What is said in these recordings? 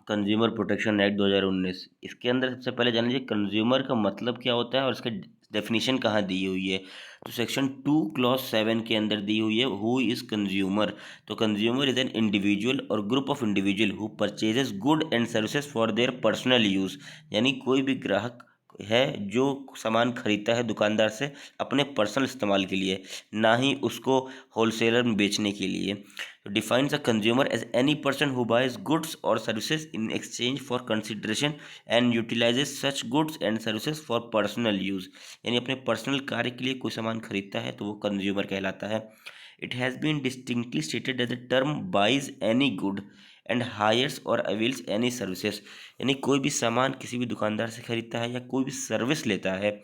Consumer protection act 2019 इसके अंदर सबसे पहले जान लीजिए कंज्यूमर का मतलब क्या होता है और इसका डेफिनेशन कहाँ दी हुई है। तो सेक्शन 2 क्लॉज 7 के अंदर दी हुई है हु इज़ कंज्यूमर। तो कंज्यूमर इज एन इंडिविजुअल और group of individual who purchases good and services for their personal use. यानी कोई भी ग्राहक है जो सामान खरीदता है दुकानदार से अपने पर्सनल इस्तेमाल के लिए, ना ही उसको होलसेलर में बेचने के लिए। Defines a consumer as any person who buys goods or services in exchange for consideration and utilizes such goods and services for personal use। यानी अपने पर्सनल कार्य के लिए कोई सामान खरीदता है तो वो कंज्यूमर कहलाता है। It has been distinctly stated as the term buys any good and hires और अवेल्स एनी सर्विसेज। यानी कोई भी सामान किसी भी दुकानदार से खरीदता है या कोई भी सर्विस लेता है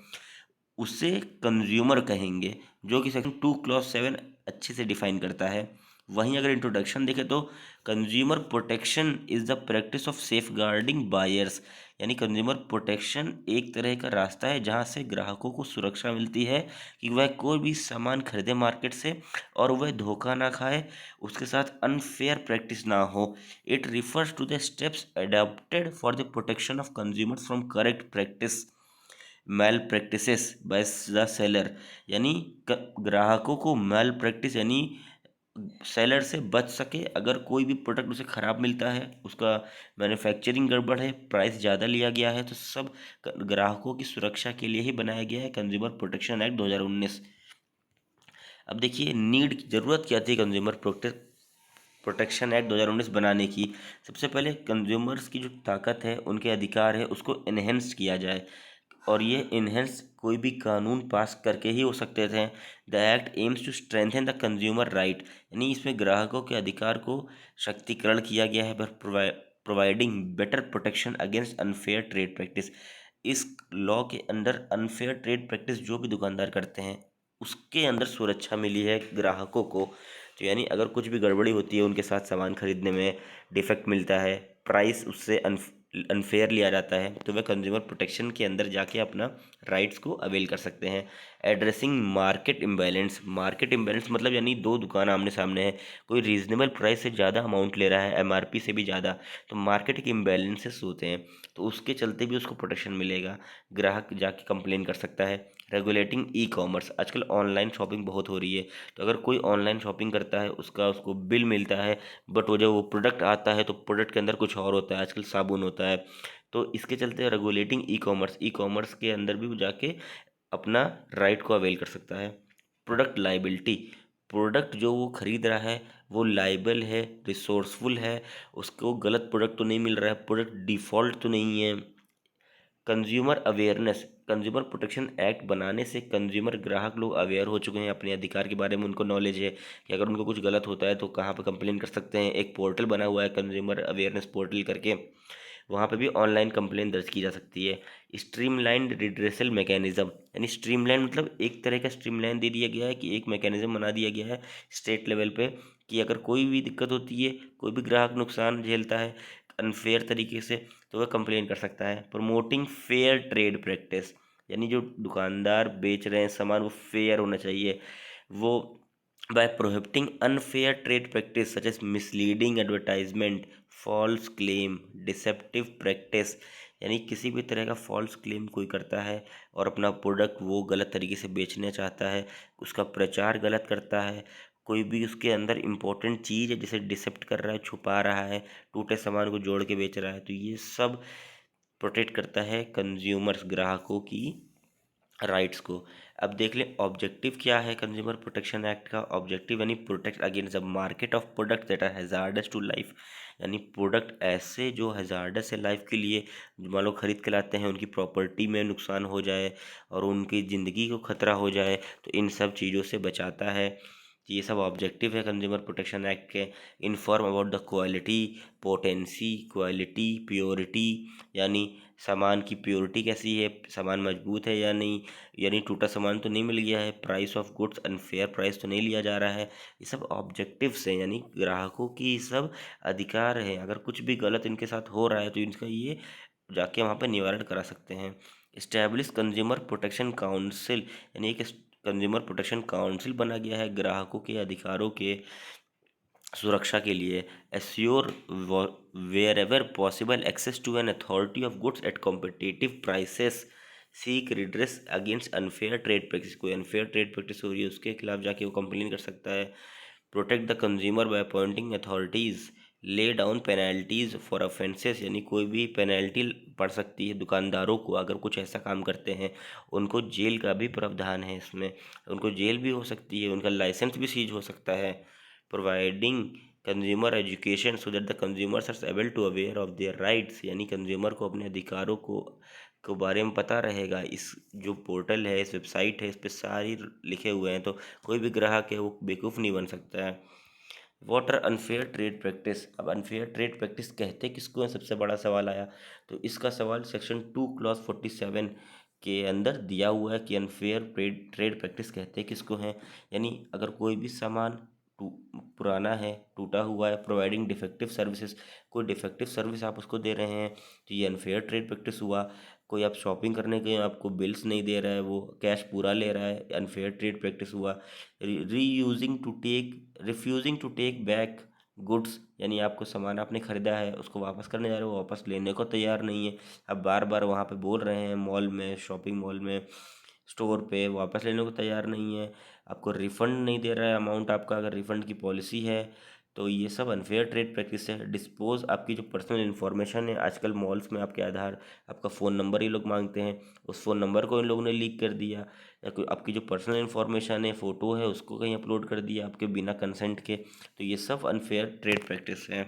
उसे कंज्यूमर कहेंगे, जो कि सेक्शन 2 क्लॉज 7 अच्छे से डिफाइन करता है। वहीं अगर इंट्रोडक्शन देखें तो consumer protection is the practice of safeguarding buyers. यानी कंज्यूमर प्रोटेक्शन एक तरह का रास्ता है जहां से ग्राहकों को सुरक्षा मिलती है कि वह कोई भी सामान खरीदे मार्केट से और वह धोखा ना खाए, उसके साथ अनफेयर प्रैक्टिस ना हो। It refers to the steps adopted for the protection of consumers from correct practice malpractices by the seller. यानी ग्राहकों को मैल प्रैक्टिस यानी सेलर से बच सके। अगर कोई भी प्रोडक्ट उसे ख़राब मिलता है, उसका मैन्युफैक्चरिंग गड़बड़ है, प्राइस ज़्यादा लिया गया है, तो सब ग्राहकों की सुरक्षा के लिए ही बनाया गया है कंज्यूमर प्रोटेक्शन एक्ट 2019। अब देखिए नीड ज़रूरत क्या थी कंज्यूमर प्रोटेक्शन एक्ट 2019 बनाने की। सबसे पहले कंज्यूमर्स की जो ताकत है, उनके अधिकार है, उसको इन्हेंस किया जाए। और ये इन्हेंस कोई भी कानून पास करके ही हो सकते थे। The act aims to strengthen the consumer right. यानी इसमें ग्राहकों के अधिकार को शक्तिकरण किया गया है पर providing better protection against unfair trade practice. इस लॉ के अंदर अनफेयर ट्रेड प्रैक्टिस जो भी दुकानदार करते हैं उसके अंदर सुरक्षा मिली है ग्राहकों को। तो यानी अगर कुछ भी गड़बड़ी होती है उनके साथ सामान खरीदने में, डिफेक्ट मिलता है, प्राइस उससे अनफेयर लिया जाता है, तो वह कंज्यूमर प्रोटेक्शन के अंदर जाके अपना राइट्स को अवेल कर सकते हैं। Addressing market imbalance. Market imbalance मतलब यानी दो दुकान आमने सामने है, कोई रीजनेबल प्राइस से ज़्यादा अमाउंट ले रहा है, एमआरपी से भी ज़्यादा, तो मार्केट के इम्बैलेंसेस होते हैं, तो उसके चलते भी उसको प्रोटेक्शन मिलेगा। ग्राहक जाके कंप्लेन कर सकता है। Regulating e commerce. आजकल ऑनलाइन शॉपिंग बहुत हो रही है, तो अगर कोई ऑनलाइन शॉपिंग करता है उसको बिल मिलता है, बट वो जब वो प्रोडक्ट आता है तो प्रोडक्ट के अंदर कुछ और होता है, आजकल साबुन होता है। तो इसके चलते रेगुलेटिंग ई कॉमर्स के अंदर भी वो जाके अपना राइट को अवेल कर सकता है। Product liability. प्रोडक्ट जो वो खरीद रहा है वो लाइबल है, रिसोर्सफुल है, उसको गलत प्रोडक्ट तो नहीं मिल रहा है, प्रोडक्ट डिफ़ॉल्ट तो नहीं है। Consumer awareness. Consumer protection act बनाने से कंज्यूमर ग्राहक लोग अवेयर हो चुके हैं, अपने अधिकार के बारे में उनको नॉलेज है कि अगर उनको कुछ गलत होता है तो कहाँ पर कंप्लेन कर सकते हैं। एक पोर्टल बना हुआ है कंज्यूमर अवेयरनेस पोर्टल करके, वहाँ पे भी ऑनलाइन कंप्लेन दर्ज की जा सकती है। Streamlined redressal mechanism. यानी स्ट्रीमलाइन मतलब एक तरह का स्ट्रीमलाइन दे दिया गया है कि एक मैकेनिज्म बना दिया गया है स्टेट लेवल पे कि अगर कोई भी दिक्कत होती है, कोई भी ग्राहक नुकसान झेलता है अनफेयर तरीके से, तो वह कंप्लेन कर सकता है। Promoting fair trade practice. यानी जो दुकानदार बेच रहे हैं सामान वो फेयर होना चाहिए। वो by prohibiting unfair trade practice such as misleading advertisement, false claim, deceptive practice. यानी किसी भी तरह का फॉल्स क्लेम कोई करता है और अपना प्रोडक्ट वो गलत तरीके से बेचना चाहता है, उसका प्रचार गलत करता है, कोई भी उसके अंदर इम्पोर्टेंट चीज़ है जिसे डिसेप्ट कर रहा है, छुपा रहा है, टूटे सामान को जोड़ के बेच रहा है, तो ये सब प्रोटेक्ट करता है कंज्यूमर्स ग्राहकों की राइट्स को। अब देख लें ऑब्जेक्टिव क्या है कंज्यूमर प्रोटेक्शन एक्ट का। ऑब्जेक्टिव यानी protect against the market of product that are hazardous to life. यानी प्रोडक्ट ऐसे जो हैजार्डस है लाइफ के लिए, मान लो खरीद के लाते हैं, उनकी प्रॉपर्टी में नुकसान हो जाए और उनकी ज़िंदगी को खतरा हो जाए, तो इन सब चीज़ों से बचाता है। ये सब ऑब्जेक्टिव है कंज्यूमर प्रोटेक्शन एक्ट के। Inform about the quality, potency, quality, purity. यानी सामान की प्योरिटी कैसी है, सामान मजबूत है या नहीं, यानी टूटा सामान तो नहीं मिल गया है, price of goods unfair price तो नहीं लिया जा रहा है। ये सब ऑब्जेक्टिव्स हैं, यानी ग्राहकों की ये सब अधिकार हैं। अगर कुछ भी गलत इनके साथ हो रहा है तो इनका ये जाके वहाँ पे निवारण करा सकते हैं। Establish consumer protection council. यानी एक कंज्यूमर प्रोटेक्शन काउंसिल बना गया है ग्राहकों के अधिकारों के सुरक्षा के लिए assure wherever possible access to an authority of goods at competitive prices, seek redress against unfair trade practice. कोई अनफेयर ट्रेड प्रैक्टिस हो रही है उसके खिलाफ जाके वो कंप्लेन कर सकता है। Protect the consumer by appointing authorities, lay down penalties for offences, यानी कोई भी पेनल्टी पड़ सकती है दुकानदारों को अगर कुछ ऐसा काम करते हैं। उनको जेल का भी प्रावधान है इसमें, उनको जेल भी हो सकती है, उनका लाइसेंस भी सीज हो सकता है। Providing consumer education so that the consumers are able to aware of their rights, यानी कंज्यूमर को अपने अधिकारों को बारे में पता रहेगा। इस जो पोर्टल है, इस वेबसाइट है, इस पे सारी लिखे हुए हैं, तो कोई भी ग्राहक है वो बेवकूफ़ नहीं बन सकता है। What are unfair trade practice. अब अनफेयर ट्रेड प्रैक्टिस कहते किसको है, सबसे बड़ा सवाल आया। तो इसका सवाल सेक्शन 2 क्लॉज 47 के अंदर दिया हुआ है कि अनफेयर ट्रेड प्रैक्टिस कहते किसको हैं। यानी अगर कोई भी सामान पुराना है, टूटा हुआ है, प्रोवाइडिंग डिफेक्टिव सर्विसेज, कोई डिफेक्टिव सर्विस आप उसको दे रहे हैं, तो ये अनफेयर ट्रेड प्रैक्टिस हुआ। कोई आप शॉपिंग करने गए, आपको बिल्स नहीं दे रहा है, वो कैश पूरा ले रहा है, अनफेयर ट्रेड प्रैक्टिस हुआ। Reusing to take refusing to take back goods, यानी आपको सामान आपने ख़रीदा है उसको वापस करने जा रहे हो, वापस लेने को तैयार नहीं है। अब बार बार वहाँ पे बोल रहे हैं, मॉल में, शॉपिंग मॉल में, स्टोर पे, वापस लेने को तैयार नहीं है। आपको रिफ़ंड नहीं दे रहा है अमाउंट आपका, अगर रिफ़ंड की पॉलिसी है तो ये सब अनफेयर ट्रेड प्रैक्टिस है। डिस्पोज, आपकी जो पर्सनल इन्फॉर्मेशन है, आजकल मॉल्स में आपके आधार, आपका फ़ोन नंबर ये लोग मांगते हैं, उस फ़ोन नंबर को इन लोगों ने लीक कर दिया, या कोई आपकी जो पर्सनल इन्फॉर्मेशन है, फ़ोटो है, उसको कहीं अपलोड कर दिया आपके बिना कंसेंट के, तो ये सब अनफेयर ट्रेड प्रैक्टिस है।